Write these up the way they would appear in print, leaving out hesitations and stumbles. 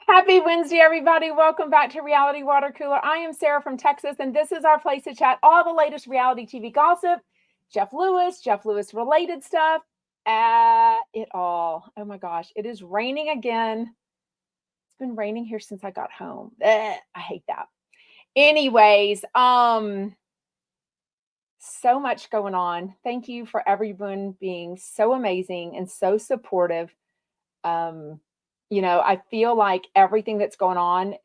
Happy Wednesday, everybody. Welcome back to Reality Water Cooler. I am Sarah from Texas, and this is our place to chat all the latest reality TV gossip, Jeff Lewis related stuff, it all. Oh my gosh, it is raining again. It's been raining here since I got home. I hate that. Anyways, so much going on. Thank you for everyone being so amazing and so supportive. Um, I feel like everything that's going on,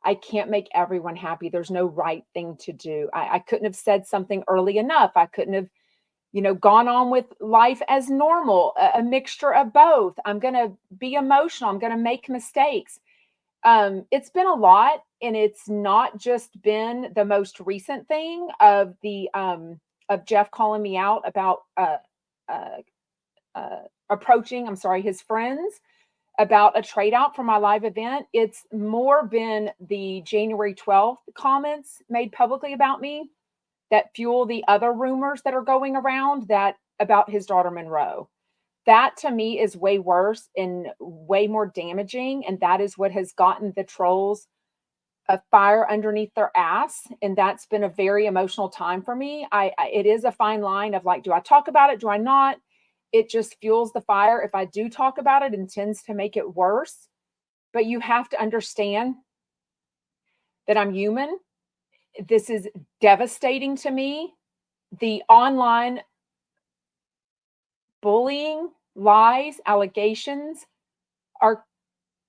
I can't make everyone happy. There's no right thing to do. I couldn't have said something early enough. I couldn't have, gone on with life as normal, a mixture of both. I'm going to be emotional. I'm going to make mistakes. It's been a lot, and it's not just been the most recent thing of Jeff calling me out about uh, approaching, I'm sorry, his friends about a trade out for my live event. It's more been the January 12th comments made publicly about me that fuel the other rumors that are going around that about his daughter Monroe. That to me is way worse and way more damaging. And that is what has gotten the trolls a fire underneath their ass. And that's been a very emotional time for me. It is a fine line of like, do I talk about it? Do I not? It just fuels the fire. If I do talk about it, it tends to make it worse. But you have to understand that I'm human. This is devastating to me. The online bullying, lies, allegations are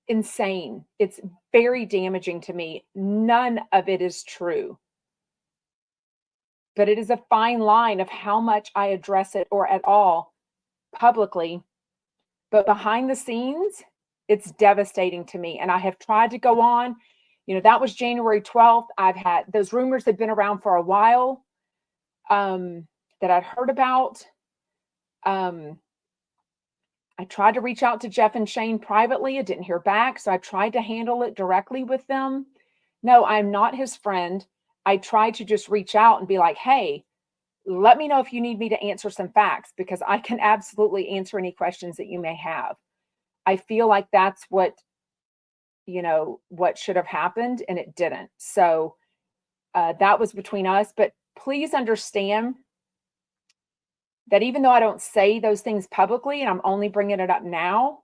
insane. It's very damaging to me. None of it is true. But it is a fine line of how much I address it or at all publicly. But behind the scenes, it's devastating to me. And I have tried to go on. That was January 12th. I've had those rumors had been around for a while that I'd heard about. I tried to reach out to Jeff and Shane privately. I didn't hear back. So I tried to handle it directly with them. No, I'm not his friend. I tried to just reach out and be like, hey, let me know if you need me to answer some facts, because I can absolutely answer any questions that you may have. I feel like that's what should have happened, and it didn't. So that was between us. But please understand that even though I don't say those things publicly and I'm only bringing it up now,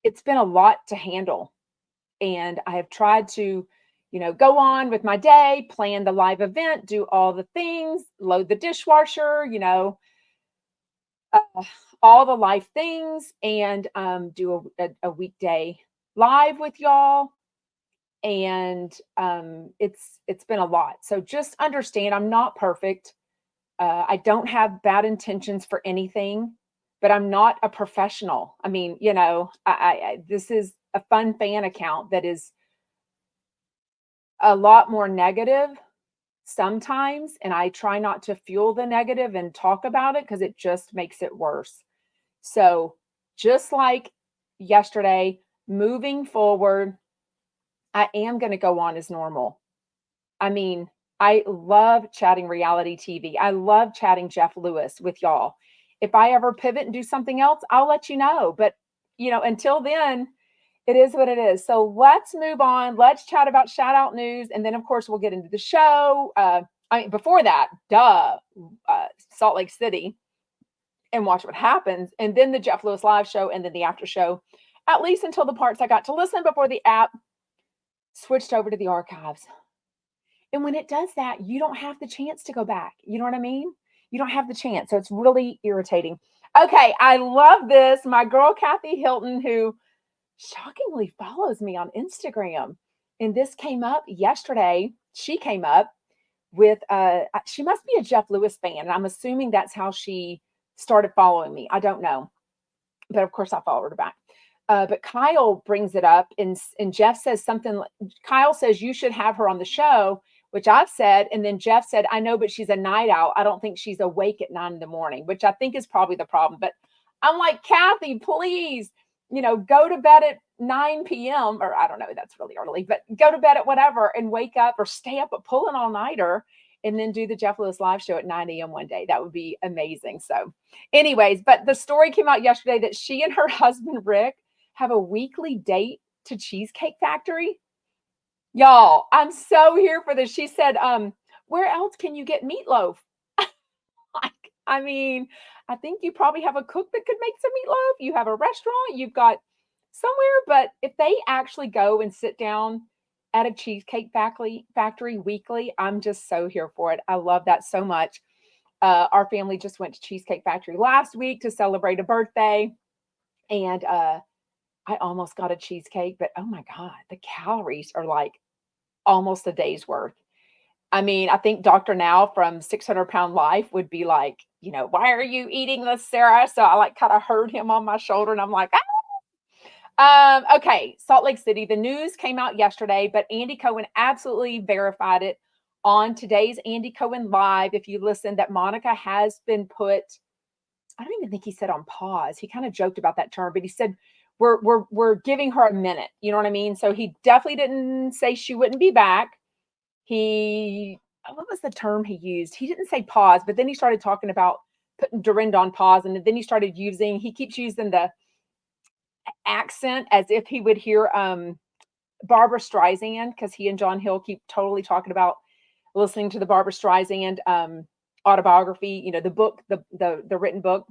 it's been a lot to handle. And I have tried to, go on with my day, plan the live event, do all the things, load the dishwasher, all the live things, and do a weekday live with y'all. And it's been a lot. So just understand, I'm not perfect. I don't have bad intentions for anything, but I'm not a professional. I mean, this is a fun fan account that is a lot more negative sometimes, and I try not to fuel the negative and talk about it because it just makes it worse. So just like yesterday, moving forward, I am going to go on as normal. I mean, I love chatting reality TV. I love chatting Jeff Lewis with y'all. If I ever pivot and do something else, I'll let you know. But, until then, it is what it is. So let's move on. Let's chat about shout out news. And then, of course, we'll get into the show. Before that, Salt Lake City, and watch what happens. And then the Jeff Lewis live show, and then the after show, at least until the parts I got to listen before the app switched over to the archives. And when it does that, you don't have the chance to go back. You know what I mean? You don't have the chance. So it's really irritating. Okay, I love this. My girl, Kathy Hilton, who shockingly follows me on Instagram. And this came up yesterday. She came up with, she must be a Jeff Lewis fan. And I'm assuming that's how she started following me. I don't know. But of course, I followed her back. But Kyle brings it up, and Jeff says something. Kyle says, you should have her on the show, which I've said. And then Jeff said, I know, but she's a night owl. I don't think she's awake at 9 a.m, which I think is probably the problem. But I'm like, Kathy, please, go to bed at 9 p.m. or I don't know, that's really early, but go to bed at whatever and wake up or stay up, pull an all-nighter, and then do the Jeff Lewis live show at 9 a.m. one day. That would be amazing. So anyways, but the story came out yesterday that she and her husband, Rick, have a weekly date to Cheesecake Factory. Y'all, I'm so here for this. She said, where else can you get meatloaf? Like, I mean, I think you probably have a cook that could make some meatloaf. You have a restaurant, you've got somewhere, but if they actually go and sit down at a cheesecake factory weekly, I'm just so here for it. I love that so much. Our family just went to Cheesecake Factory last week to celebrate a birthday, and I almost got a cheesecake, but oh my God, the calories are like almost a day's worth. I mean, I think Dr. Now from 600-Pound Life would be like, why are you eating this, Sarah? So I like kind of heard him on my shoulder and I'm like, okay, Salt Lake City. The news came out yesterday, but Andy Cohen absolutely verified it on today's Andy Cohen Live. If you listen, that Monica has been put, I don't even think he said on pause. He kind of joked about that term, but he said we're giving her a minute. You know what I mean? So he definitely didn't say she wouldn't be back. What was the term he used? He didn't say pause, but then he started talking about putting Dorinda on pause, and then he keeps using the accent as if he would hear Barbara Streisand, because he and John Hill keep totally talking about listening to the Barbara Streisand autobiography, the book, the written book.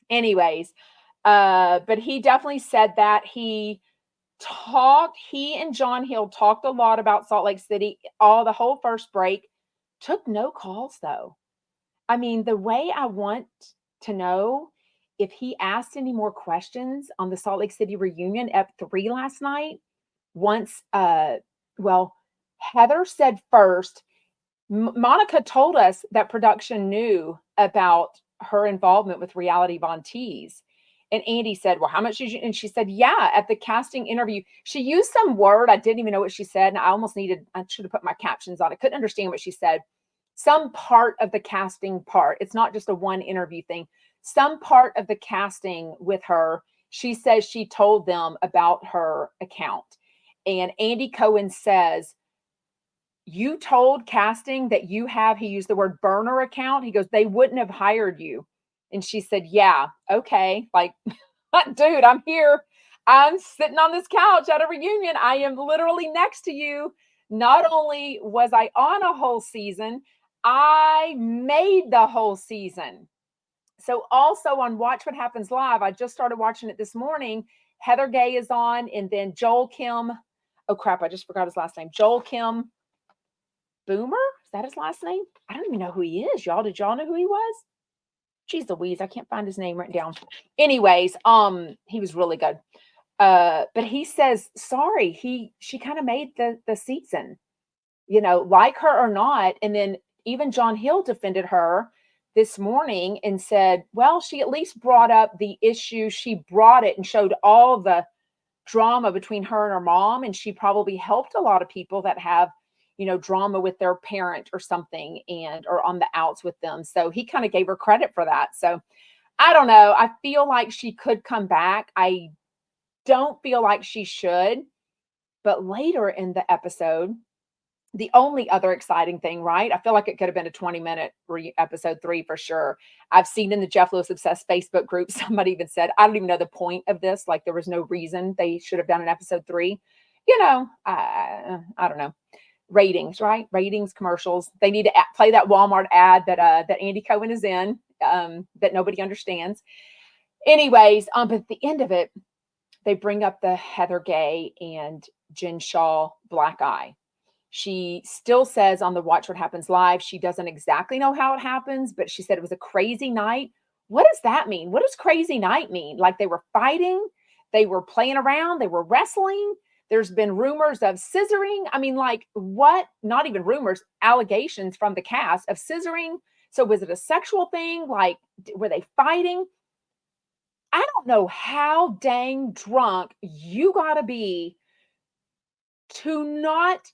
Anyways, but he definitely said that he and John Hill talked a lot about Salt Lake City, the whole first break, took no calls though. I mean, the way I want to know if he asked any more questions on the Salt Lake City reunion at 3 last night, once, Heather said first, Monica told us that production knew about her involvement with Reality Von Tease. And Andy said, well, how much did you? And she said, yeah, at the casting interview, she used some word. I didn't even know what she said. And I should have put my captions on. I couldn't understand what she said. Some part of the casting part. It's not just a one interview thing. Some part of the casting with her, she says she told them about her account. And Andy Cohen says, you told casting that he used the word burner account. He goes, they wouldn't have hired you. And she said, yeah, okay. Like, dude, I'm here. I'm sitting on this couch at a reunion. I am literally next to you. Not only was I on a whole season, I made the whole season. So also on Watch What Happens Live, I just started watching it this morning. Heather Gay is on, and then Joel Kim. Oh crap, I just forgot his last name. Joel Kim Boomer? Is that his last name? I don't even know who he is, y'all. Did y'all know who he was? Jeez Louise, I can't find his name written down. Anyways, he was really good. But he says, sorry, she kind of made the season, like her or not. And then even John Hill defended her this morning and said, well, she at least brought up the issue. She brought it and showed all the drama between her and her mom. And she probably helped a lot of people that have, drama with their parent or something or on the outs with them. So he kind of gave her credit for that. So I don't know. I feel like she could come back. I don't feel like she should. But later in the episode, the only other exciting thing, right? I feel like it could have been a 20-minute episode 3 for sure. I've seen in the Jeff Lewis Obsessed Facebook group, somebody even said, I don't even know the point of this. Like there was no reason they should have done an episode 3. I don't know. Ratings, right? Ratings, commercials. They need to play that Walmart ad that Andy Cohen is in, that nobody understands. Anyways, but at the end of it, they bring up the Heather Gay and Jen Shaw black eye. She still says on the Watch What Happens Live, she doesn't exactly know how it happens, but she said it was a crazy night. What does that mean? What does crazy night mean? Like they were fighting, they were playing around, they were wrestling. There's been rumors of scissoring. I mean, like what? Not even rumors, allegations from the cast of scissoring. So was it a sexual thing? Like, were they fighting? I don't know how dang drunk you got to be to not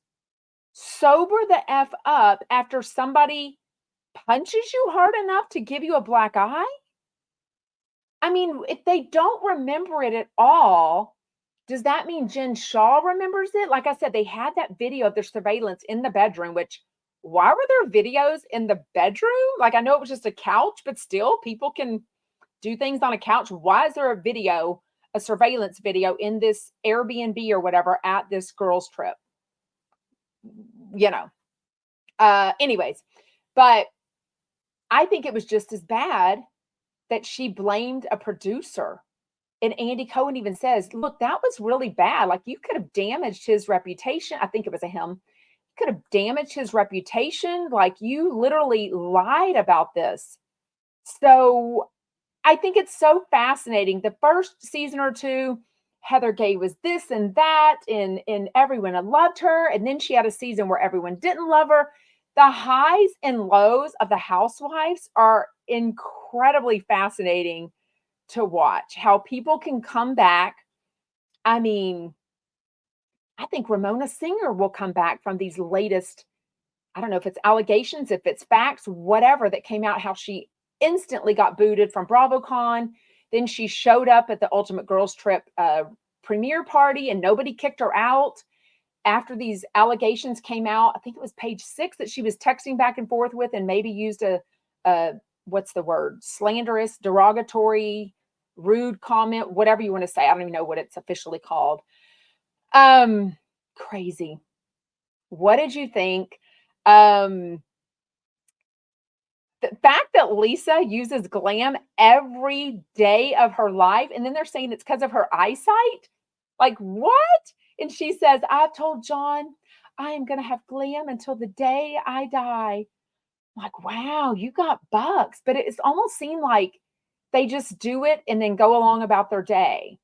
sober the F up after somebody punches you hard enough to give you a black eye. I mean, if they don't remember it at all, does that mean Jen Shaw remembers it? Like I said, they had that video of their surveillance in the bedroom, which why were there videos in the bedroom? Like I know it was just a couch, but still people can do things on a couch. Why is there a video a surveillance video in this Airbnb or whatever at this girls' trip. Anyways, but I think it was just as bad that she blamed a producer. And Andy Cohen even says, look, that was really bad. Like, you could have damaged his reputation. I think it was a him. You could have damaged his reputation. Like, you literally lied about this. So I think it's so fascinating. The first season or two, Heather Gay was this and that, and everyone loved her. And then she had a season where everyone didn't love her. The highs and lows of the housewives are incredibly fascinating to watch. How people can come back. I mean, I think Ramona Singer will come back from these latest, I don't know if it's allegations, if it's facts, whatever that came out, how she instantly got booted from BravoCon. Then she showed up at the Ultimate Girls Trip premiere party and nobody kicked her out. After these allegations came out, I think it was page 6 that she was texting back and forth with and maybe used a what's the word? Slanderous, derogatory, rude comment, whatever you want to say. I don't even know what it's officially called. Crazy. What did you think? The fact that Lisa uses glam every day of her life, and then they're saying it's because of her eyesight. Like, what? And she says, I've told John I am going to have glam until the day I die. I'm like, wow, you got bucks. But it's almost seemed like they just do it and then go along about their day.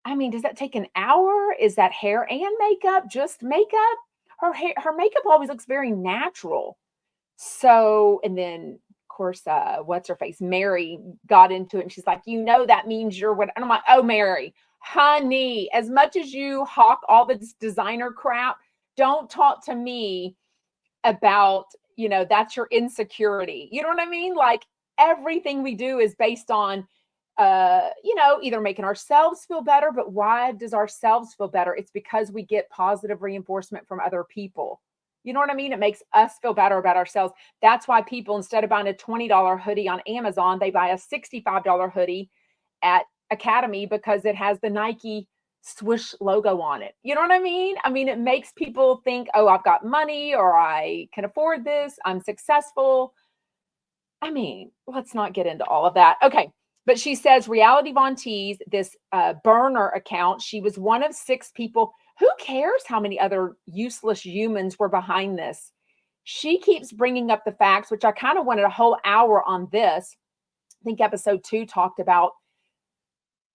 I mean, does that take an hour? Is that hair and makeup? Just makeup? Her hair, her makeup always looks very natural. So, and then of course, what's her face? Mary got into it and she's like, that means you're what? And I'm like, oh, Mary, honey, as much as you hawk all this designer crap, don't talk to me about, that's your insecurity. You know what I mean? Like, everything we do is based on, either making ourselves feel better, but why does ourselves feel better? It's because we get positive reinforcement from other people. You know what I mean? It makes us feel better about ourselves. That's why people, instead of buying a $20 hoodie on Amazon, they buy a $65 hoodie at Academy because it has the Nike swoosh logo on it. You know what I mean? I mean, it makes people think, oh, I've got money or I can afford this. I'm successful. I mean, let's not get into all of that. Okay. But she says Reality Von Teese, this burner account, she was one of 6 people. Who cares how many other useless humans were behind this? She keeps bringing up the facts, which I kind of wanted a whole hour on this. I think episode 2 talked about,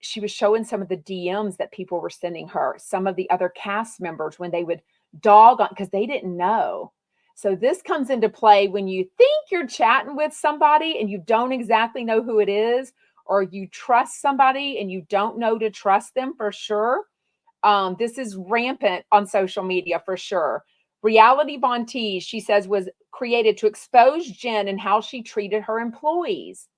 she was showing some of the DMs that people were sending her, some of the other cast members when they would dog on, because they didn't know. So this comes into play when you think you're chatting with somebody and you don't exactly know who it is, or you trust somebody and you don't know to trust them for sure. This is rampant on social media for sure. Reality Von Teese, she says, was created to expose Jen and how she treated her employees.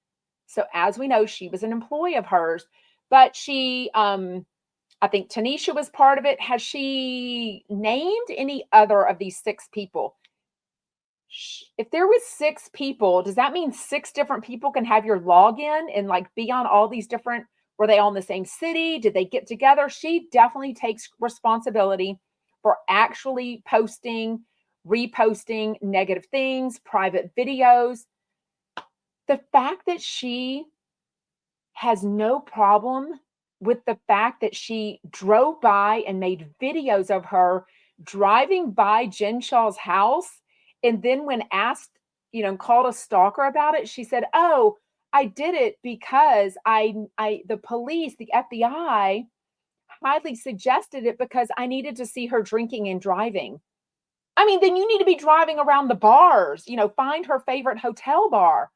So as we know, she was an employee of hers, but she, I think Tanisha was part of it. Has she named any other of these 6 people? If there was 6 people, does that mean 6 different people can have your login and like be on all these different, were they all in the same city? Did they get together? She definitely takes responsibility for actually posting, reposting negative things, private videos. The fact that she has no problem with the fact that she drove by and made videos of her driving by Jen Shaw's house. And then when asked, called a stalker about it, she said, oh, I did it because the police, the FBI highly suggested it because I needed to see her drinking and driving. I mean, then you need to be driving around the bars, find her favorite hotel bar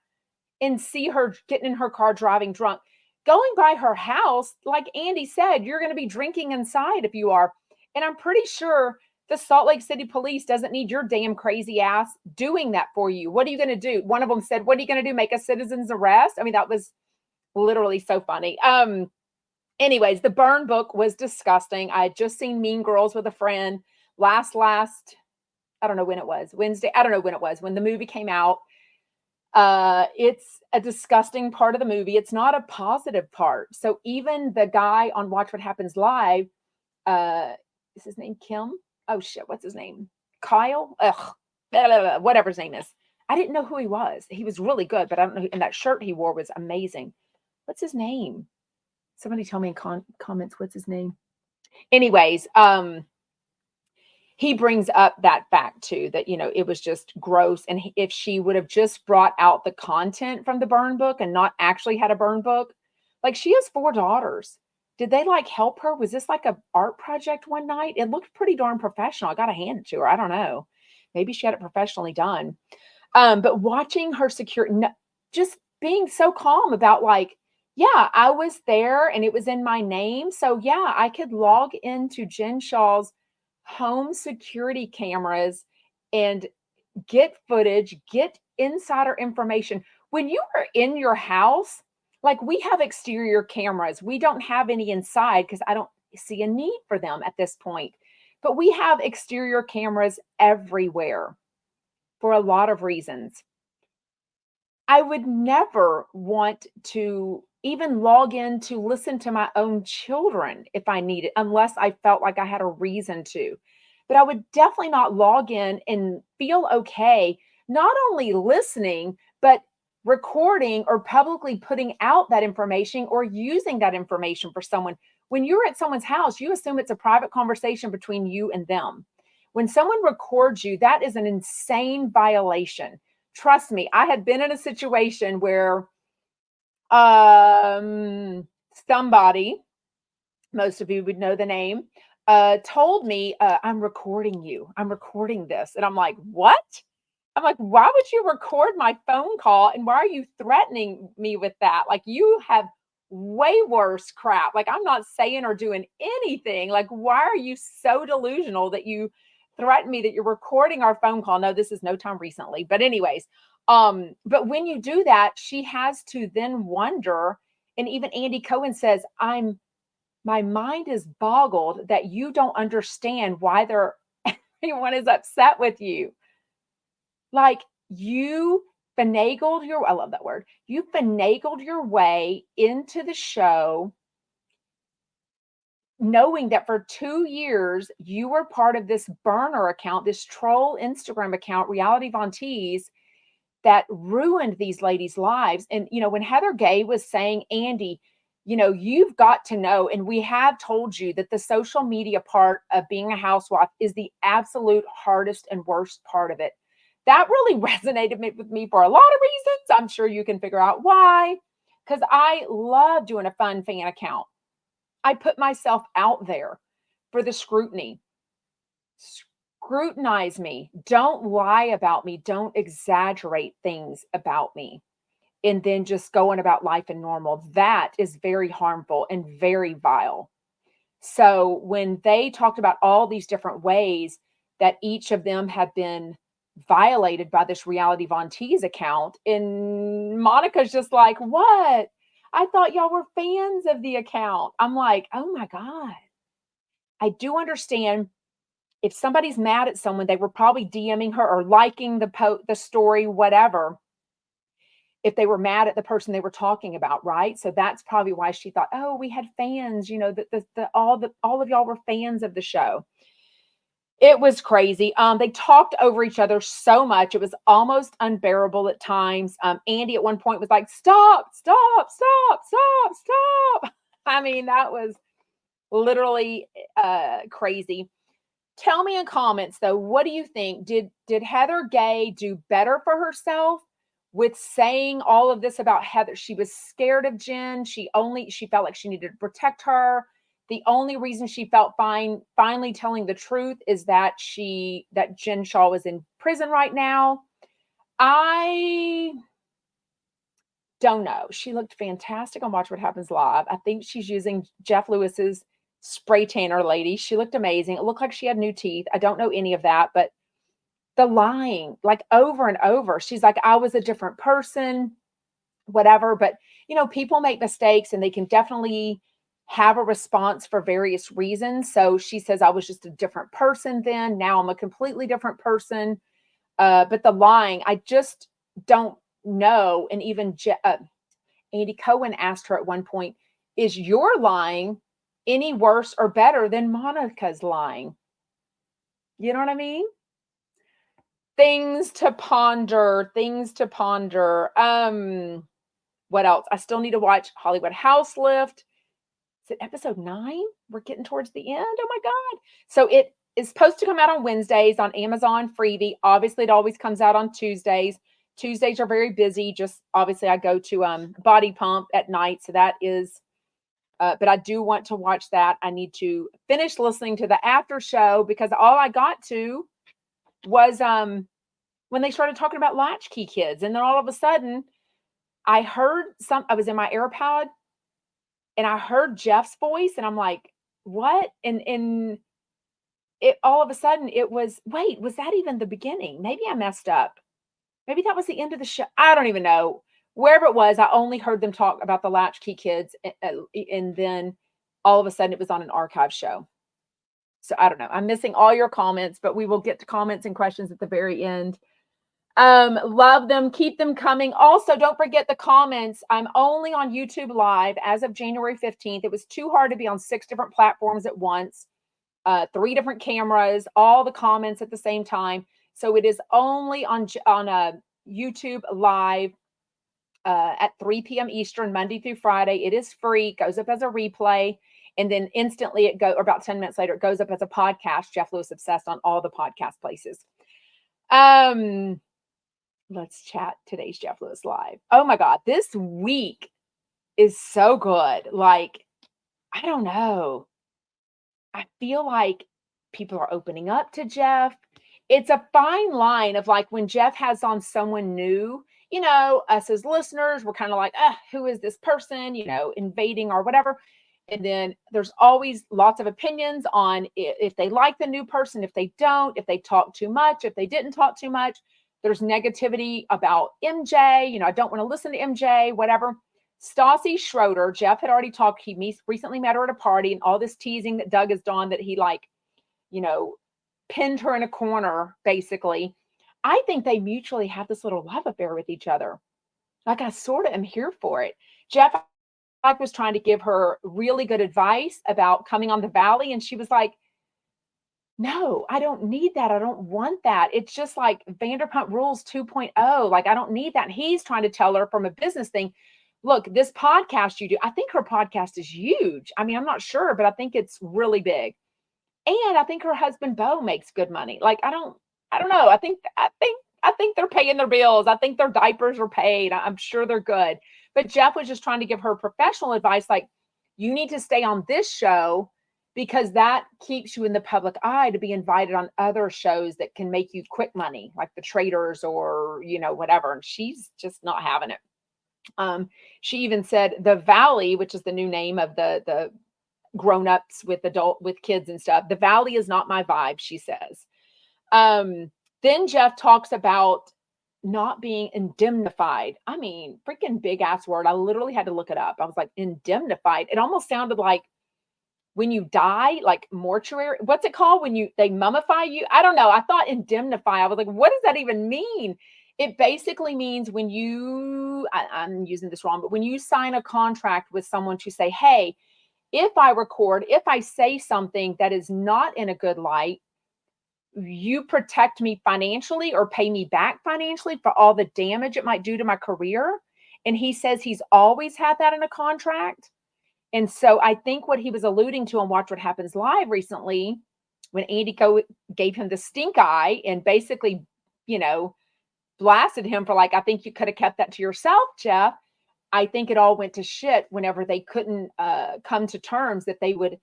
and see her getting in her car driving drunk. Going by her house, like Andy said, you're going to be drinking inside if you are. And I'm pretty sure the Salt Lake City police doesn't need your damn crazy ass doing that for you. What are you going to do? One of them said, what are you going to do? Make a citizen's arrest? I mean, that was literally so funny. Anyways, the burn book was disgusting. I had just seen Mean Girls with a friend last, I don't know when it was, Wednesday. I don't know when it was, when the movie came out. It's a disgusting part of the movie. It's not a positive part. So even the guy on Watch What Happens Live, is his name Kim? Oh shit, what's his name? Kyle? Ugh, blah, blah, blah, whatever his name is. I didn't know who he was. He was really good, but I don't know. And that shirt he wore was amazing. What's his name? Somebody tell me in comments what's his name. Anyways, he brings up that fact too, that, it was just gross. And if she would have just brought out the content from the burn book and not actually had a burn book, like she has 4 daughters. Did they like help her? Was this like a art project one night? It looked pretty darn professional. I got to hand it to her. I don't know. Maybe she had it professionally done. But watching her just being so calm about like, yeah, I was there and it was in my name. So yeah, I could log into Jen Shaw's home security cameras and get footage, get insider information. When you are in your house, like we have exterior cameras, we don't have any inside because I don't see a need for them at this point. But we have exterior cameras everywhere for a lot of reasons. I would never want to even log in to listen to my own children if I needed, unless I felt like I had a reason to. But I would definitely not log in and feel okay, not only listening, but recording or publicly putting out that information or using that information for someone. When you're at someone's house, you assume it's a private conversation between you and them. When someone records you, that is an insane violation. Trust me, I had been in a situation where somebody, most of you would know the name, told me, I'm recording you. I'm recording this. And I'm like, what? I'm like, why would you record my phone call? And why are you threatening me with that? Like, you have way worse crap. Like, I'm not saying or doing anything. Like, why are you so delusional that you threaten me that you're recording our phone call? No, this is no time recently. But anyways, but when you do that, she has to then wonder, and even Andy Cohen says, my mind is boggled that you don't understand why everyone is upset with you. Like you finagled I love that word. You finagled your way into the show knowing that for 2 years you were part of this burner account, this troll Instagram account, Reality Von Tease, that ruined these ladies' lives. And, when Heather Gay was saying, Andy, you've got to know, and we have told you that the social media part of being a housewife is the absolute hardest and worst part of it. That really resonated with me for a lot of reasons. I'm sure you can figure out why. Because I love doing a fun fan account. I put myself out there for the scrutiny. Scrutinize me. Don't lie about me. Don't exaggerate things about me. And then just going about life and normal. That is very harmful and very vile. So when they talked about all these different ways that each of them have been violated by this Reality Von Tease account, and Monica's just like, what? I thought y'all were fans of the account. I'm like, oh my God. I do understand if somebody's mad at someone, they were probably DMing her or liking the story, whatever. If they were mad at the person they were talking about, right? So that's probably why she thought, oh, we had fans, all of y'all were fans of the show. It was crazy. They talked over each other so much. It was almost unbearable at times. Andy at one point was like, stop, stop, stop, stop, stop. I mean, that was literally crazy. Tell me in comments though, what do you think? Did Heather Gay do better for herself with saying all of this about Heather? She was scared of Jen. She felt like she needed to protect her. The only reason she felt fine finally telling the truth is that Jen Shaw was in prison right now. I don't know. She looked fantastic on Watch What Happens Live. I think she's using Jeff Lewis's spray tanner lady. She looked amazing. It looked like she had new teeth. I don't know any of that, but the lying, like over and over. She's like, I was a different person, whatever. But, people make mistakes and they can definitely have a response for various reasons. So she says, I was just a different person then. Now I'm a completely different person. But the lying, I just don't know. And even Andy Cohen asked her at one point, is your lying any worse or better than Monica's lying? You know what I mean? Things to ponder, things to ponder. What else? I still need to watch Hollywood House Lift. Is it episode 9? We're getting towards the end. Oh my God. So it is supposed to come out on Wednesdays on Amazon Freevee. Obviously, it always comes out on Tuesdays. Tuesdays are very busy. Just obviously, I go to Body Pump at night. So that is, but I do want to watch that. I need to finish listening to the after show because all I got to was when they started talking about latchkey kids. And then all of a sudden, I was in my AirPod and I heard Jeff's voice and I'm like, what? And it all of a sudden it was, wait, was that even the beginning? Maybe I messed up. Maybe that was the end of the show. I don't even know. Wherever it was, I only heard them talk about the latchkey kids. And then all of a sudden it was on an archive show. So I don't know. I'm missing all your comments, but we will get to comments and questions at the very end. Love them. Keep them coming. Also, don't forget the comments. I'm only on YouTube Live as of January 15th. It was too hard to be on 6 different platforms at once, 3 different cameras, all the comments at the same time. So it is only on YouTube Live at 3 p.m. Eastern, Monday through Friday. It is free. It goes up as a replay. And then instantly or about 10 minutes later, it goes up as a podcast. Jeff Lewis Obsessed on all the podcast places. Let's chat today's Jeff Lewis Live. Oh my God, this week is so good. Like, I don't know. I feel like people are opening up to Jeff. It's a fine line of like when Jeff has on someone new, us as listeners, we're kind of like, who is this person, invading or whatever. And then there's always lots of opinions on if they like the new person, if they don't, if they talk too much, if they didn't talk too much. There's negativity about MJ. I don't want to listen to MJ, whatever. Stassi Schroeder, Jeff had already talked. He recently met her at a party, and all this teasing that Doug has done that he pinned her in a corner, basically. I think they mutually have this little love affair with each other. Like, I sort of am here for it. Jeff was trying to give her really good advice about coming on the Valley, and she was like, no, I don't need that. I don't want that. It's just like Vanderpump Rules 2.0. Like, I don't need that. And he's trying to tell her from a business thing, look, this podcast you do, I think her podcast is huge. I mean, I'm not sure, but I think it's really big. And I think her husband, Bo, makes good money. Like, I don't know. I think they're paying their bills. I think their diapers are paid. I'm sure they're good. But Jeff was just trying to give her professional advice. Like, you need to stay on this show because that keeps you in the public eye to be invited on other shows that can make you quick money, like The Traders or, whatever. And she's just not having it. She even said the Valley, which is the new name of the grown-ups with kids and stuff. The Valley is not my vibe, she says. Then Jeff talks about not being indemnified. I mean, freaking big ass word. I literally had to look it up. I was like, indemnified. It almost sounded like when you die, like mortuary. What's it called when they mummify you? I don't know. I thought indemnify. I was like, what does that even mean? It basically means when I'm using this wrong, but when you sign a contract with someone to say, hey, if I say something that is not in a good light, you protect me financially or pay me back financially for all the damage it might do to my career. And he says he's always had that in a contract. And so I think what he was alluding to on Watch What Happens Live recently, when Andy gave him the stink eye and basically, blasted him for like, I think you could have kept that to yourself, Jeff. I think it all went to shit whenever they couldn't come to terms that they would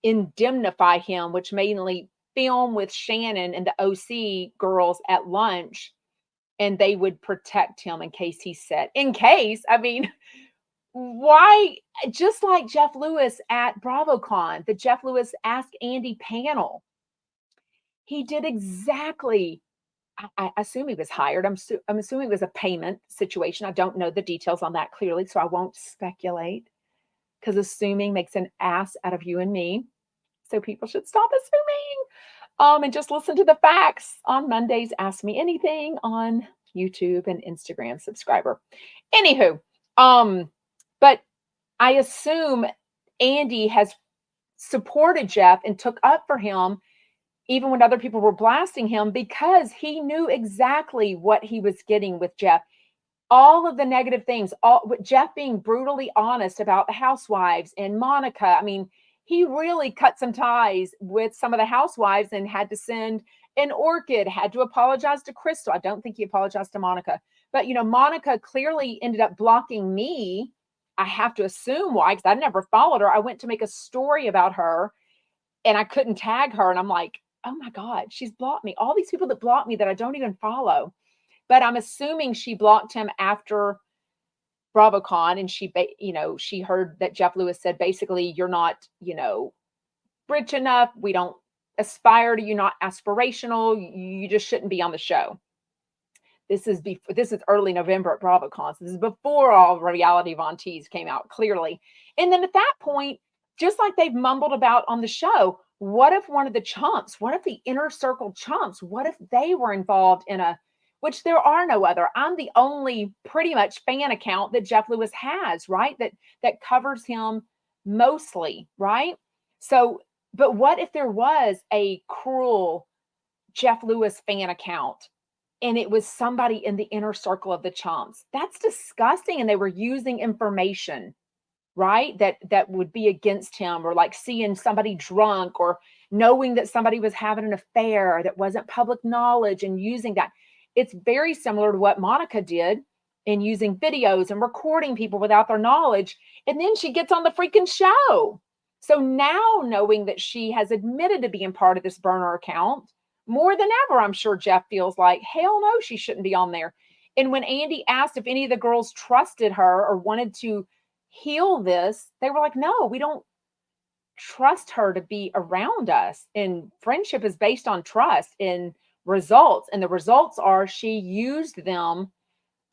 indemnify him, which mainly film with Shannon and the OC girls at lunch, and they would protect him in case I mean, why? Just like Jeff Lewis at BravoCon, the Jeff Lewis Ask Andy panel, he did exactly. I assume he was hired. I'm assuming it was a payment situation. I don't know the details on that clearly, so I won't speculate because assuming makes an ass out of you and me. So people should stop assuming. And just listen to the facts on Mondays. Ask Me Anything on YouTube and Instagram subscriber. Anywho, but I assume Andy has supported Jeff and took up for him even when other people were blasting him because he knew exactly what he was getting with Jeff. All of the negative things, all with Jeff being brutally honest about the housewives and Monica. I mean, he really cut some ties with some of the housewives and had to send an orchid, had to apologize to Crystal. I don't think he apologized to Monica, but Monica clearly ended up blocking me. I have to assume why, because I never followed her. I went to make a story about her and I couldn't tag her. And I'm like, oh my God, she's blocked me. All these people that block me that I don't even follow. But I'm assuming she blocked him after BravoCon, and she heard that Jeff Lewis said basically, you're not, rich enough. We don't aspire to you, not aspirational. You just shouldn't be on the show. This is early November at BravoCon. So this is before all reality Von Tease came out, clearly. And then at that point, just like they've mumbled about on the show, what if one of the chumps, what if the inner circle chumps, what if they were involved in which there are no other. I'm the only pretty much fan account that Jeff Lewis has, right? That covers him mostly, right? So, but what if there was a cruel Jeff Lewis fan account and it was somebody in the inner circle of the chumps? That's disgusting. And they were using information, right? That would be against him, or like seeing somebody drunk or knowing that somebody was having an affair that wasn't public knowledge and using that. It's very similar to what Monica did in using videos and recording people without their knowledge. And then she gets on the freaking show. So now, knowing that she has admitted to being part of this burner account, more than ever, I'm sure Jeff feels like, hell no, she shouldn't be on there. And when Andy asked if any of the girls trusted her or wanted to heal this, they were like, no, we don't trust her to be around us. And friendship is based on trust and results. And the results are she used them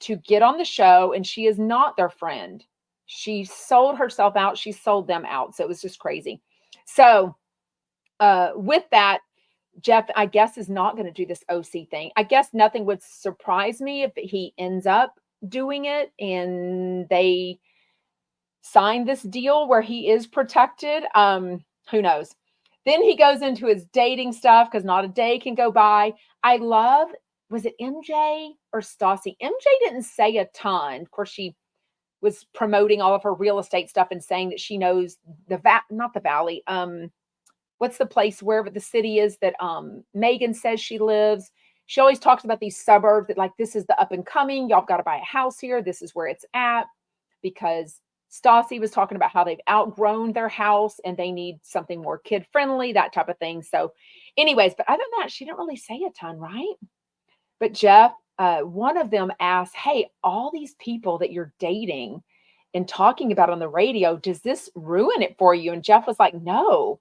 to get on the show, and she is not their friend. She sold herself out. She sold them out. So it was just crazy. So with that, Jeff, I guess, is not going to do this OC thing. I guess nothing would surprise me if he ends up doing it and they sign this deal where he is protected. Who knows? Then he goes into his dating stuff because not a day can go by. I love, was it MJ or Stassi? MJ didn't say a ton. Of course, she was promoting all of her real estate stuff and saying that she knows not the valley. What's the place wherever the city is that Megan says she lives? She always talks about these suburbs that, like, this is the up and coming. Y'all got to buy a house here. This is where it's at, because Stassi was talking about how they've outgrown their house and they need something more kid friendly, that type of thing. So anyways, but other than that, she didn't really say a ton, right? But Jeff, one of them asked, hey, all these people that you're dating and talking about on the radio, does this ruin it for you? And Jeff was like, no,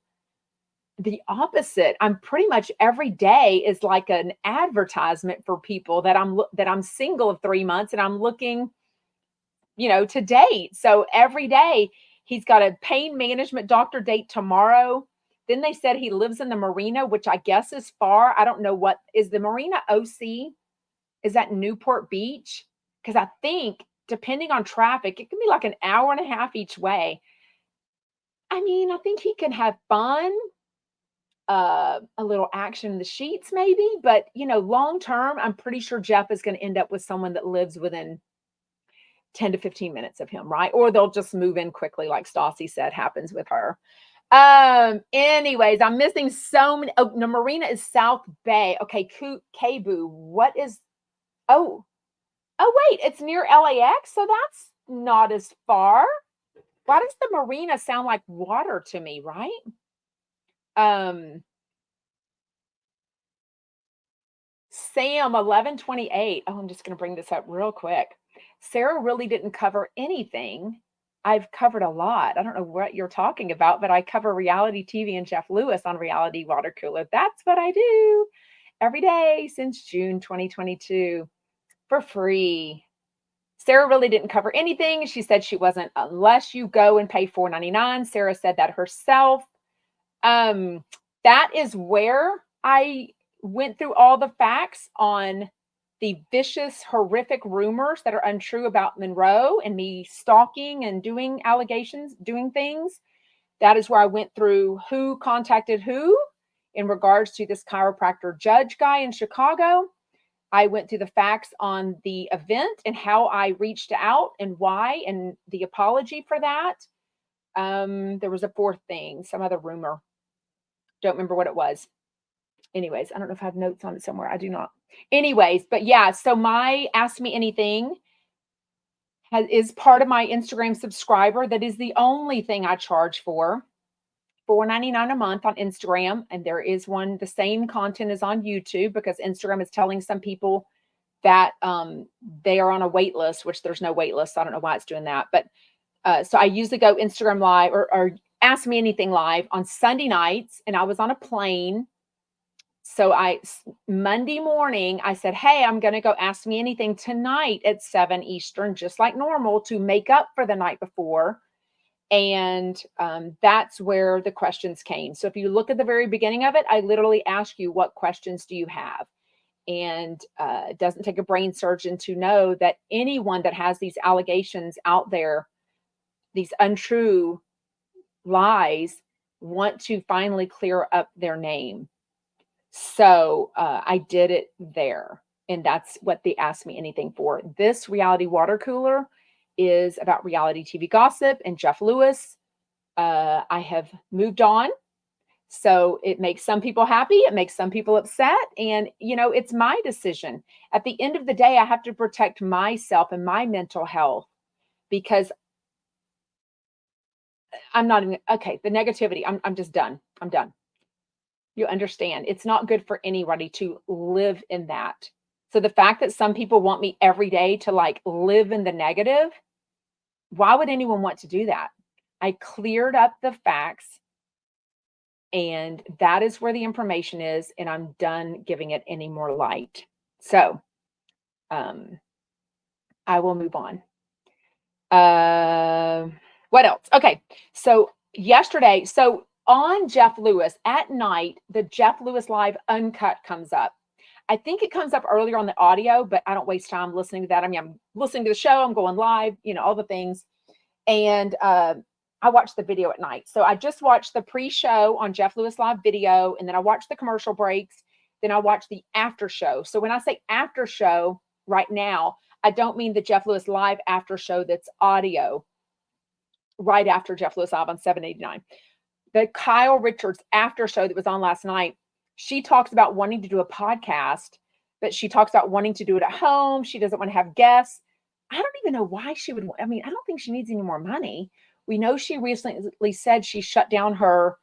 the opposite. I'm pretty much every day is like an advertisement for people that I'm single of 3 months and I'm looking, to date. So every day he's got a pain management doctor date tomorrow. Then they said he lives in the marina, which I guess is far. I don't know what is the marina. OC, is that Newport Beach? Because I think depending on traffic, it can be like an hour and a half each way. I mean, I think he can have fun, a little action in the sheets maybe, but long term, I'm pretty sure Jeff is going to end up with someone that lives within 10 to 15 minutes of him, right? Or they'll just move in quickly, like Stassi said happens with her. Anyways, I'm missing so many. Oh, no, Marina is South Bay. Okay, Cebu. What is, oh, wait, it's near LAX, so that's not as far. Why does the marina sound like water to me, right? Sam 1128. Oh, I'm just going to bring this up real quick. Sarah really didn't cover anything. I've covered a lot. I don't know what you're talking about, but I cover reality TV and Jeff Lewis on Reality Water Cooler. That's what I do every day since June 2022 for free. Sarah really didn't cover anything. She said she wasn't, unless you go and pay $4.99. Sarah said that herself. That is where I went through all the facts on the vicious, horrific rumors that are untrue about Monroe and me stalking and doing allegations, doing things. That is where I went through who contacted who in regards to this chiropractor judge guy in Chicago. I went through the facts on the event and how I reached out and why and the apology for that. There was a fourth thing, some other rumor. Don't remember what it was. Anyways, I don't know if I have notes on it somewhere. I do not. Anyways, but yeah, so my Ask Me Anything is part of my Instagram subscriber. That is the only thing I charge for. $4.99 a month on Instagram. And there is one, the same content is on YouTube because Instagram is telling some people that they are on a wait list, which there's no wait list. I don't know why it's doing that. But so I usually go Instagram live or Ask Me Anything live on Sunday nights. And I was on a plane. So Monday morning, I said, hey, I'm going to go Ask Me Anything tonight at 7 Eastern, just like normal, to make up for the night before. And that's where the questions came. So if you look at the very beginning of it, I literally ask you, what questions do you have? And it doesn't take a brain surgeon to know that anyone that has these allegations out there, these untrue lies, want to finally clear up their name. So I did it there. And that's what they asked me anything for. This reality water cooler is about reality TV gossip and Jeff Lewis. I have moved on. So it makes some people happy. It makes some people upset. And, it's my decision. At the end of the day, I have to protect myself and my mental health because I'm not even, okay, the negativity, I'm just done. I'm done. You understand. It's not good for anybody to live in that. So the fact that some people want me every day to live in the negative, why would anyone want to do that? I cleared up the facts and that is where the information is. And I'm done giving it any more light. So, I will move on. What else? Okay. So yesterday, on Jeff Lewis at night, the Jeff Lewis Live Uncut comes up. I think it comes up earlier on the audio, but I don't waste time listening to that. I mean, I'm listening to the show, I'm going live, all the things. And I watched the video at night. So I just watched the pre-show on Jeff Lewis Live video, and then I watched the commercial breaks. Then I watched the after show. So when I say after show right now, I don't mean the Jeff Lewis Live after show that's audio right after Jeff Lewis Live on 789. The Kyle Richards after show that was on last night, she talks about wanting to do a podcast, but she talks about wanting to do it at home. She doesn't want to have guests. I don't even know why she would. I mean, I don't think she needs any more money. We know she recently said she shut down her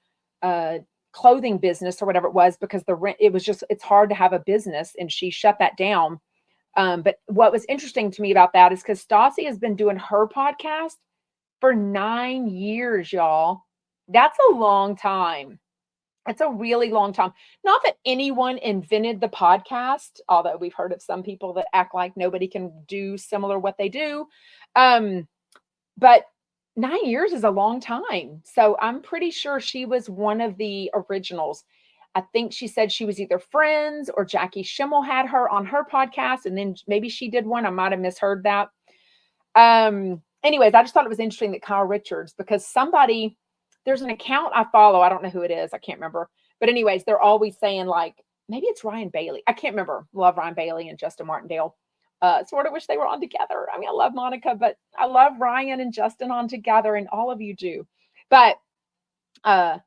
clothing business or whatever it was because the rent, it's hard to have a business and she shut that down. But what was interesting to me about that is because Stassi has been doing her podcast for 9 years, y'all. That's a long time. It's a really long time. Not that anyone invented the podcast, although we've heard of some people that act like nobody can do similar what they do. But 9 years is a long time. So I'm pretty sure she was one of the originals. I think she said she was either friends or Jackie Schimmel had her on her podcast. And then maybe she did one. I might have misheard that. Anyways, I just thought it was interesting that Kyle Richards, because there's an account I follow. I don't know who it is. I can't remember. But anyways, they're always saying maybe it's Ryan Bailey. I can't remember. Love Ryan Bailey and Justin Martindale. Sort of wish they were on together. I mean, I love Monica, but I love Ryan and Justin on together, and all of you do. But I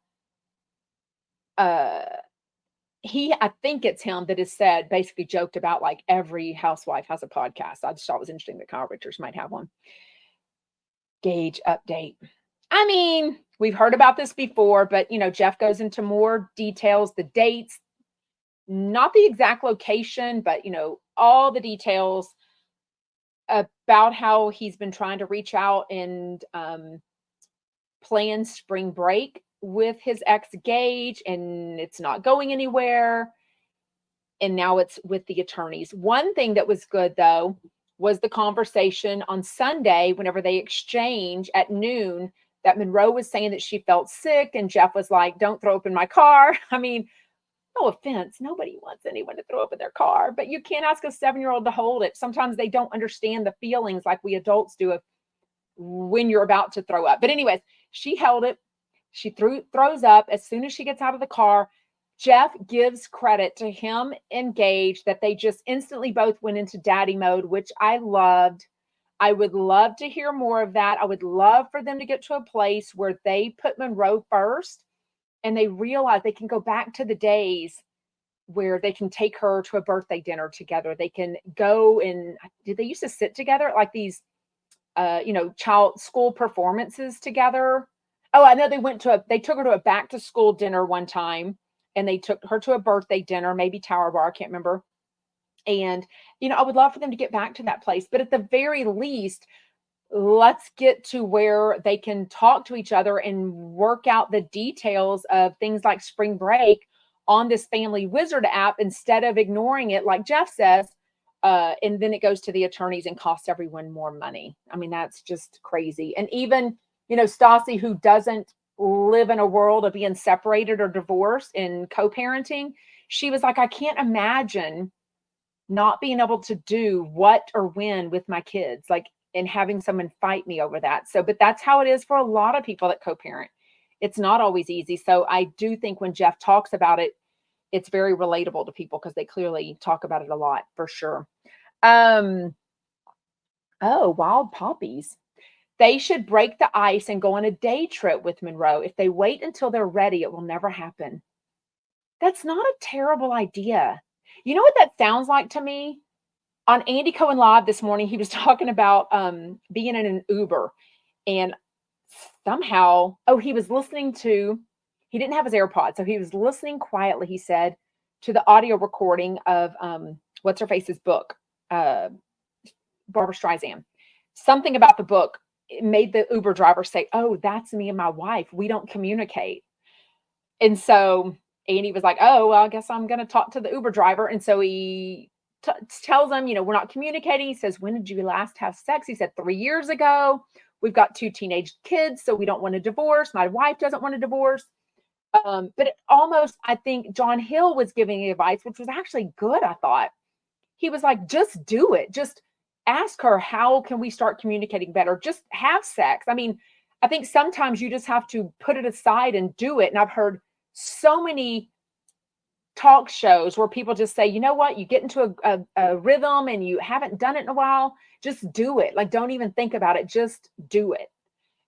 think it's him that has said, basically joked about every housewife has a podcast. I just thought it was interesting that Kyle Richards might have one. Gage update. I mean, we've heard about this before, but Jeff goes into more details, the dates, not the exact location, but all the details about how he's been trying to reach out and plan spring break with his ex Gage, and it's not going anywhere. And now it's with the attorneys. One thing that was good though was the conversation on Sunday whenever they exchange at noon, that Monroe was saying that she felt sick and Jeff was like, don't throw up in my car. I mean, no offense, nobody wants anyone to throw up in their car, but you can't ask a 7-year-old to hold it. Sometimes they don't understand the feelings like we adults do of when you're about to throw up. But anyways, she held it. She throws up as soon as she gets out of the car. Jeff gives credit to him and Gage that they just instantly both went into daddy mode, which I loved. I would love to hear more of that. I would love for them to get to a place where they put Monroe first and they realize they can go back to the days where they can take her to a birthday dinner together. They can go and did they used to sit together at like these child school performances together? Oh, I know they took her to a back to school dinner one time and they took her to a birthday dinner, maybe Tower Bar, I can't remember. And, I would love for them to get back to that place. But at the very least, let's get to where they can talk to each other and work out the details of things like spring break on this Family Wizard app instead of ignoring it, like Jeff says. And then it goes to the attorneys and costs everyone more money. I mean, that's just crazy. And even, Stassi, who doesn't live in a world of being separated or divorced and co-parenting, she was like, I can't imagine not being able to do what or when with my kids, like, and having someone fight me over that. So, but that's how it is for a lot of people that co-parent. It's not always easy. So I do think when Jeff talks about it, it's very relatable to people because they clearly talk about it a lot for sure. Oh, wild poppies. They should break the ice and go on a day trip with Monroe. If they wait until they're ready, it will never happen. That's not a terrible idea. You know what that sounds like to me? On Andy Cohen Live this morning, he was talking about being in an Uber and somehow, he was listening to, he didn't have his AirPods, so he was listening quietly, he said, to the audio recording of what's her face's book, Barbara Streisand. Something about the book made the Uber driver say, oh, that's me and my wife. We don't communicate. And so Andy was like, oh, well, I guess I'm going to talk to the Uber driver. And so he tells him, we're not communicating. He says, when did you last have sex? He said 3 years ago. We've got 2 teenage kids, so we don't want a divorce. My wife doesn't want a divorce. But it almost, I think John Hill was giving advice, which was actually good, I thought. He was like, just do it. Just ask her, how can we start communicating better? Just have sex. I mean, I think sometimes you just have to put it aside and do it. And I've heard so many talk shows where people just say, you know what, you get into a rhythm and you haven't done it in a while, just do it. Like, don't even think about it, just do it.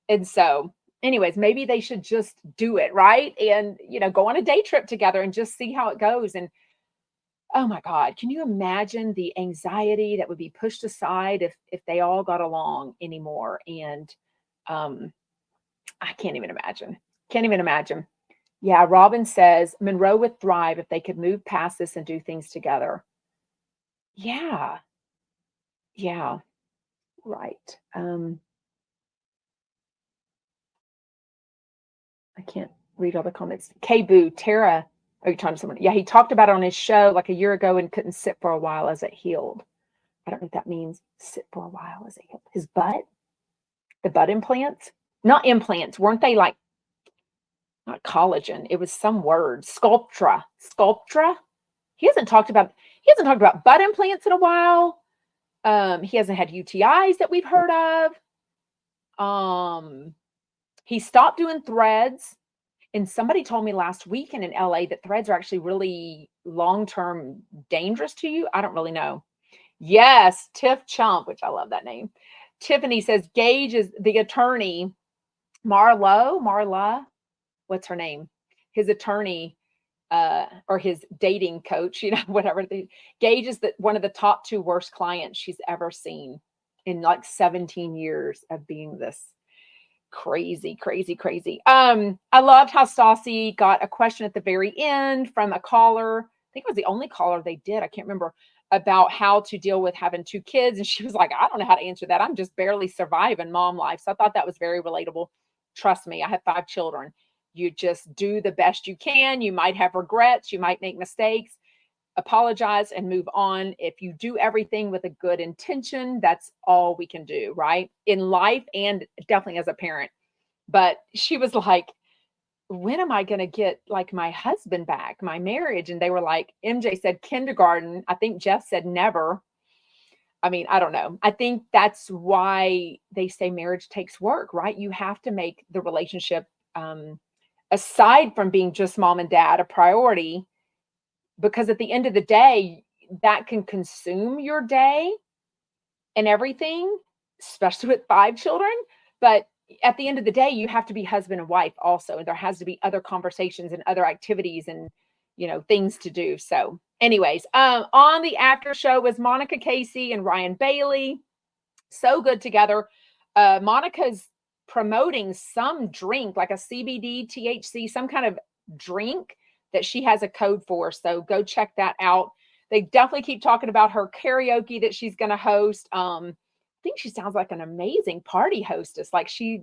And so anyways, maybe they should just do it, right? And, go on a day trip together and just see how it goes. And oh my God, can you imagine the anxiety that would be pushed aside if they all got along anymore? And I can't even imagine. Can't even imagine. Yeah, Robin says Monroe would thrive if they could move past this and do things together. Yeah. Yeah. Right. I can't read all the comments. K-Boo, Tara. Are you talking to someone? Yeah, he talked about it on his show like a year ago and couldn't sit for a while as it healed. I don't know what that means. Sit for a while as it healed. His butt? The butt implants? Not implants. Weren't they like, not collagen? It was some word. Sculptra. Sculptra? He hasn't talked about butt implants in a while. He hasn't had UTIs that we've heard of. He stopped doing threads. And somebody told me last weekend in LA that threads are actually really long-term dangerous to you. I don't really know. Yes, Tiff Chump, which I love that name. Tiffany says Gage is the attorney. Marla, what's her name? His attorney, or his dating coach, whatever. Gage is one of the top 2 worst clients she's ever seen in like 17 years of being this crazy. I loved how Stassi got a question at the very end from a caller. I think it was the only caller they did. I can't remember, about how to deal with having 2 kids. And she was like, I don't know how to answer that. I'm just barely surviving mom life. So I thought that was very relatable. Trust me, I have 5 children. You just do the best you can. You might have regrets. You might make mistakes. Apologize and move on. If you do everything with a good intention, that's all we can do, right? In life and definitely as a parent. But she was like, when am I going to get like my husband back, my marriage? And they were like, MJ said kindergarten. I think Jeff said never. I mean, I don't know. I think that's why they say marriage takes work, right? You have to make the relationship, aside from being just mom and dad, a priority, because at the end of the day, that can consume your day and everything, especially with 5 children. But at the end of the day, you have to be husband and wife also. And there has to be other conversations and other activities and, things to do. So, anyways, on the after show was Monica Casey and Ryan Bailey. So good together. Monica's promoting some drink, like a CBD, THC, some kind of drink that she has a code for. So go check that out. They definitely keep talking about her karaoke that she's going to host. I think she sounds like an amazing party hostess. Like she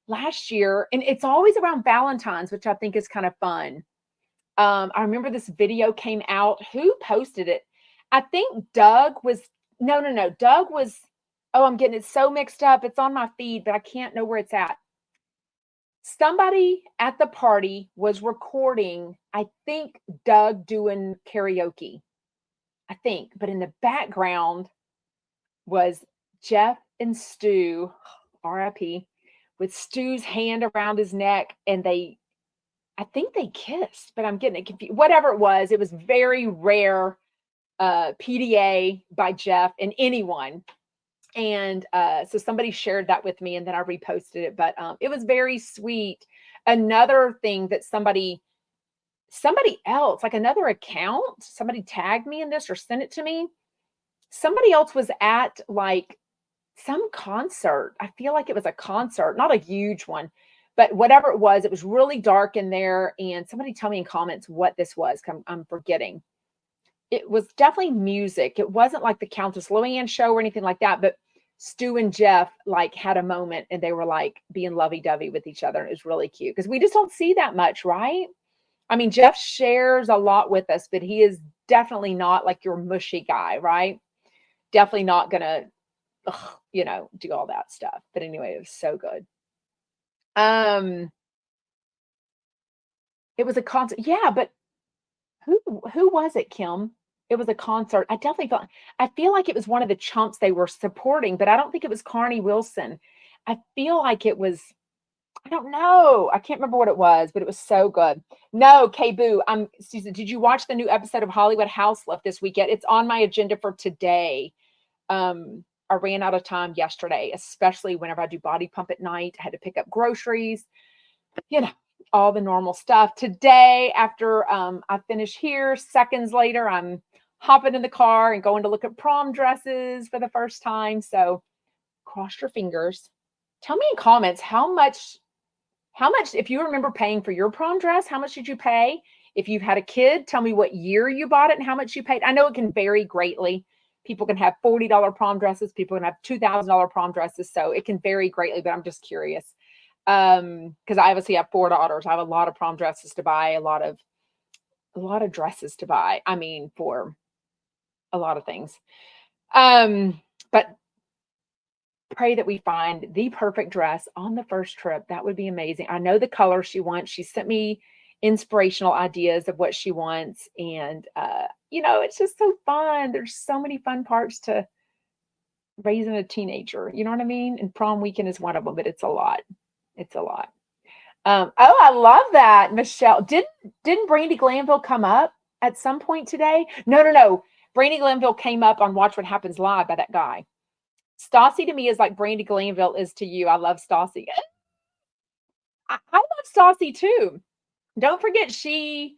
last year, and it's always around Valentine's, which I think is kind of fun. I remember this video came out. Who posted it? I think Doug was, no. Doug was, oh, I'm getting it so mixed up. It's on my feed, but I can't know where it's at. Somebody at the party was recording, I think, Doug doing karaoke. I think, but in the background was Jeff and Stu, RIP, with Stu's hand around his neck, and I think they kissed, but I'm getting it confused. Whatever it was very rare PDA by Jeff and anyone. And so somebody shared that with me, and then I reposted it. But it was very sweet. Another thing that somebody else, like another account, somebody tagged me in this or sent it to me. Somebody else was at like some concert. I feel like it was a concert, not a huge one, but whatever it was really dark in there. And somebody tell me in comments what this was. I'm forgetting. It was definitely music. It wasn't like the Countess Luann show or anything like that, but Stu and Jeff like had a moment and they were like being lovey-dovey with each other. And it was really cute because we just don't see that much, right? I mean, Jeff shares a lot with us, but he is definitely not like your mushy guy, right? Definitely not gonna, do all that stuff. But anyway, it was so good. It was a concert. Yeah, but who was it, Kim? It was a concert. I feel like it was one of the chumps they were supporting, but I don't think it was Carney Wilson. I feel like it was, I don't know. I can't remember what it was, but it was so good. No, K-Boo, Susan, did you watch the new episode of Hollywood House Left this weekend? It's on my agenda for today. I ran out of time yesterday, especially whenever I do body pump at night. I had to pick up groceries, all the normal stuff. Today, after I finish here, seconds later, I'm hopping in the car and going to look at prom dresses for the first time. So cross your fingers. Tell me in comments how much, if you remember paying for your prom dress, how much did you pay? If you've had a kid, tell me what year you bought it and how much you paid. I know it can vary greatly. People can have $40 prom dresses. People can have $2,000 prom dresses. So it can vary greatly, but I'm just curious. Because I obviously have 4 daughters. I have a lot of prom dresses to buy, a lot of dresses to buy. I mean, for a lot of things. But pray that we find the perfect dress on the first trip. That would be amazing. I know the color she wants. She sent me inspirational ideas of what she wants. And, it's just so fun. There's so many fun parts to raising a teenager. You know what I mean? And prom weekend is one of them, but it's a lot. It's a lot. Oh, I love that, Michelle. Didn't Brandy Glanville come up at some point today? No. Brandy Glanville came up on Watch What Happens Live by that guy. Stassi to me is like Brandy Glanville is to you. I love Stassi. I love Stassi too. Don't forget she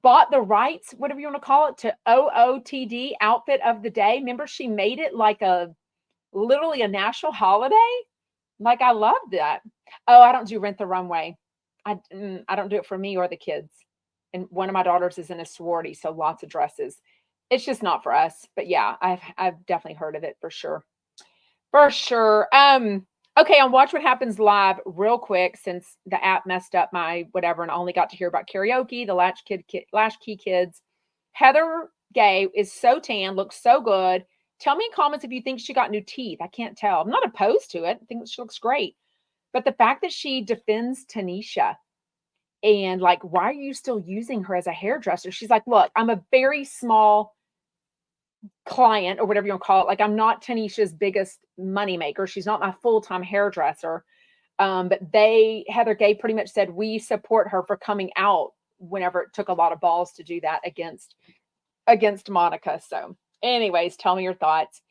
bought the rights, whatever you want to call it, to OOTD, Outfit of the Day. Remember, she made it like literally a national holiday. Like, I love that. Oh, I don't do Rent the Runway. I don't do it for me or the kids. And one of my daughters is in a sorority, so lots of dresses. It's just not for us. But yeah, I've definitely heard of it for sure. For sure. Okay, on Watch What Happens Live, real quick, since the app messed up my whatever, and I only got to hear about karaoke, the Latchkey Kids. Heather Gay is so tan, looks so good. Tell me in comments if you think she got new teeth. I can't tell. I'm not opposed to it. I think she looks great. But the fact that she defends Tanisha, And like, why are you still using her as a hairdresser? She's like, look, I'm a very small client or whatever you want to call it. Like, I'm not Tanisha's biggest moneymaker. She's not my full-time hairdresser. But Heather Gay pretty much said, we support her for coming out whenever it took a lot of balls to do that against Monica. So anyways, tell me your thoughts.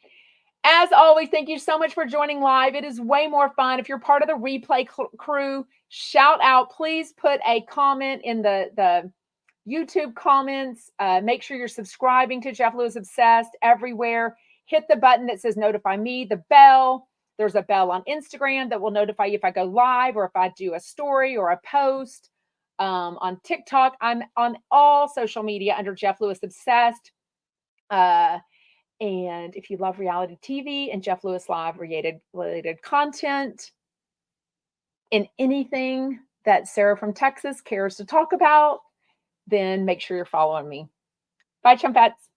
As always, thank you so much for joining live. It is way more fun. If you're part of the replay crew, shout out. Please put a comment in the YouTube comments. Make sure you're subscribing to Jeff Lewis Obsessed everywhere. Hit the button that says notify me, the bell. There's a bell on Instagram that will notify you if I go live or if I do a story or a post. On TikTok, I'm on all social media under Jeff Lewis Obsessed. And if you love reality TV and Jeff Lewis Live related content and anything that Sarah from Texas cares to talk about, then make sure you're following me. Bye, Chumpettes.